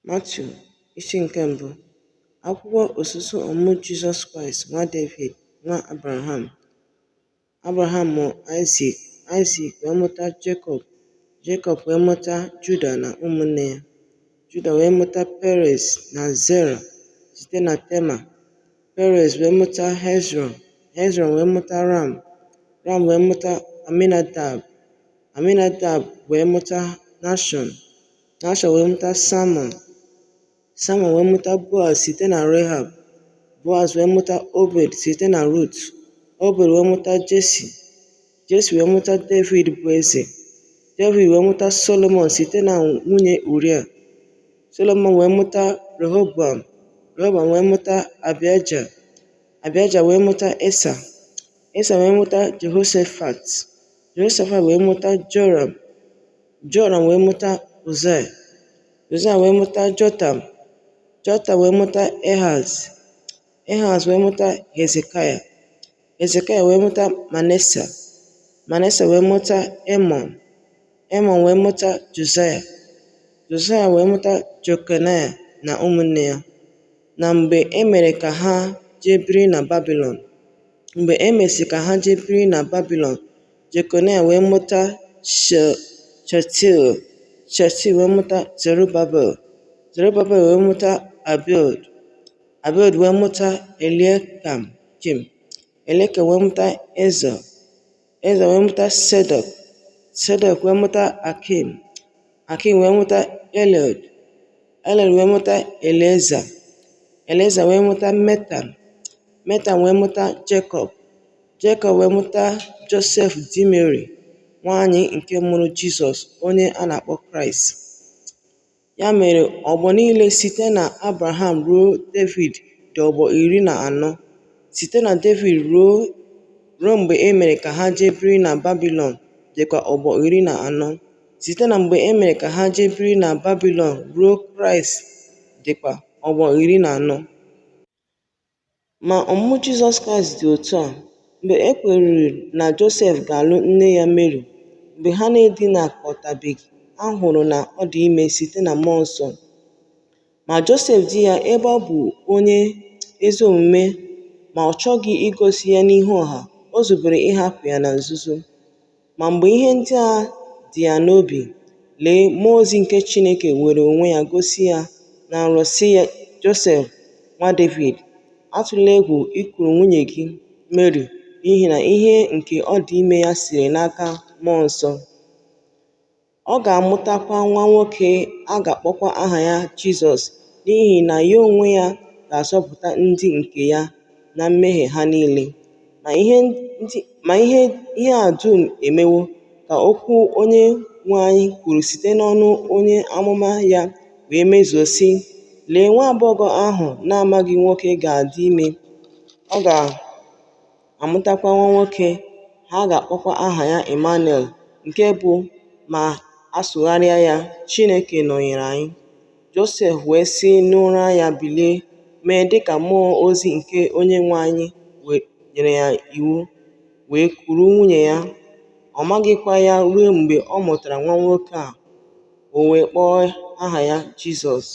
Matiu isi nke mbụ. Akwụkwọ osusu ọmụmụ Jizọs Kraịst nwa David nwa Abraham. Abraham mụrụ Aịzik, Aịzik wee mụta Jekọb, Jekọb wee mụta Juda na ụmụnne ya. Juda wee mụta Perez na Zera site na Tema. Perez wee mụta Hezron, Hezron wee mụta Ram, Ram wee mụta Aminadab, Aminadab wee mụta Nashọn, Nashọn wee mụta Salmọn, Salmọn wee mụta Boaz site na Rehab, Boaz wee mụta Obed site na Rut, Obed wee mụta Jesi, Jesi wee mụta David bụ eze, David wee mụta Solomọn site na nwunye Uria, Solomọn wee mụta Rehoboam, Rehoboam wee mụta Abiaja, Abiaja wee mụta Esa, Esa wee mụta Jehoshafat, Jehoshafat wee mụta Joram, Joram wee mụta Uzai, Uzai wee mụta Jotam, Jotam wee mụta Ehaz, Ehaz wee mụta Hezekaya, Hezekaya wee mụta Manase, Manase wee mụta Emọn, Emọn wee mụta Josaya, Josaya wee mụta Jekonaya na ụmụnne ya. Na mgbe e mere ka ha jee biri na Babilọn, mgbe e mesịrị ka ha jee biri na Babilọn, Jekonaya wee mụta Shealtiel, Shealtiel wee mụta Zerubabel, Zerubabel wee mụta Abiud, Abiud wee mụta Eliakim, Eliakim wee mụta Ezra, Ezra wee mụta Sedek, Sedek wee mụta Akim, Akim wee mụta Eliud, Eliud wee mụta Elieza, Elieza wee mụta Metan, Metan wee mụta Jekọb, Jekọb wee mụta Josef di Mary, nwaanyị nke mụrụ Jizọs onye a na-akpọ Kraịst. Ya mere, ọgbọ niile site na Abraham ruo David dị ọgbọ 14. Site na David ruo mgbe e mere ka ha jee biri na Babilọn dịkwa ọgbọ 14. Site na mgbe e mere ka ha jee biri na Babilọn ruo Kraịst dịkwa ọgbọ 14. Ma ọmụmụ Jizọs Kraịst dị otu a mgbe e kweruru na Josef ga-alụ nne ya Mary. Mgbe ha na-edinakọtabeghị, a hụrụ na ọ dị ime site na mmụọ nsọ. Ma Josef di ya, ebe ọ bụ onye ezi omume ma ọ chọghị igosi ya n'ihu ọha, o zubere ịhapụ ya na nzuzo. Ma mgbe ihe ndị a dị ya n'obi, lee, mmụọ ozi nke Chineke were onwe ya gosi ya na nrọ sị ya, Josef nwa David, atụla egwu ikuru nwunye gị Mary, n'ihi na ihe nke ọ dị ime ya siri n'aka mmụọ nsọ. Ọ ga-amụtakwa nwa nwoke, a ga-akpọkwa aha ya Jizọs, n'ihi na ya onwe ya ga-azọpụta ndị nke ya na mmehie ha niile. Ma ihe a dum emewo ka okwu onye nwe anyị kwuru site n'ọnụ onye amụma ya wee mezuo, sị, lee, nwa agbọghọ ahụ na-amaghị nwoke ga-adị ime, ọ ga-amụtakwa nwa nwoke, ha ga-akpọkwa aha ya Emmanuel, nke bụ, ma asụgharịa ya, Chineke nọnyere anyị. Josef wee si n'ụra ya bilie, mee dịka mmụọ ozi nke onye nwe anyị nyere ya iwu, wee kuru nwunye ya. Ọ maghịkwa ya ruo mgbe ọ mụtara nwa nwoke a, o wee kpọọ aha ya Jizọs.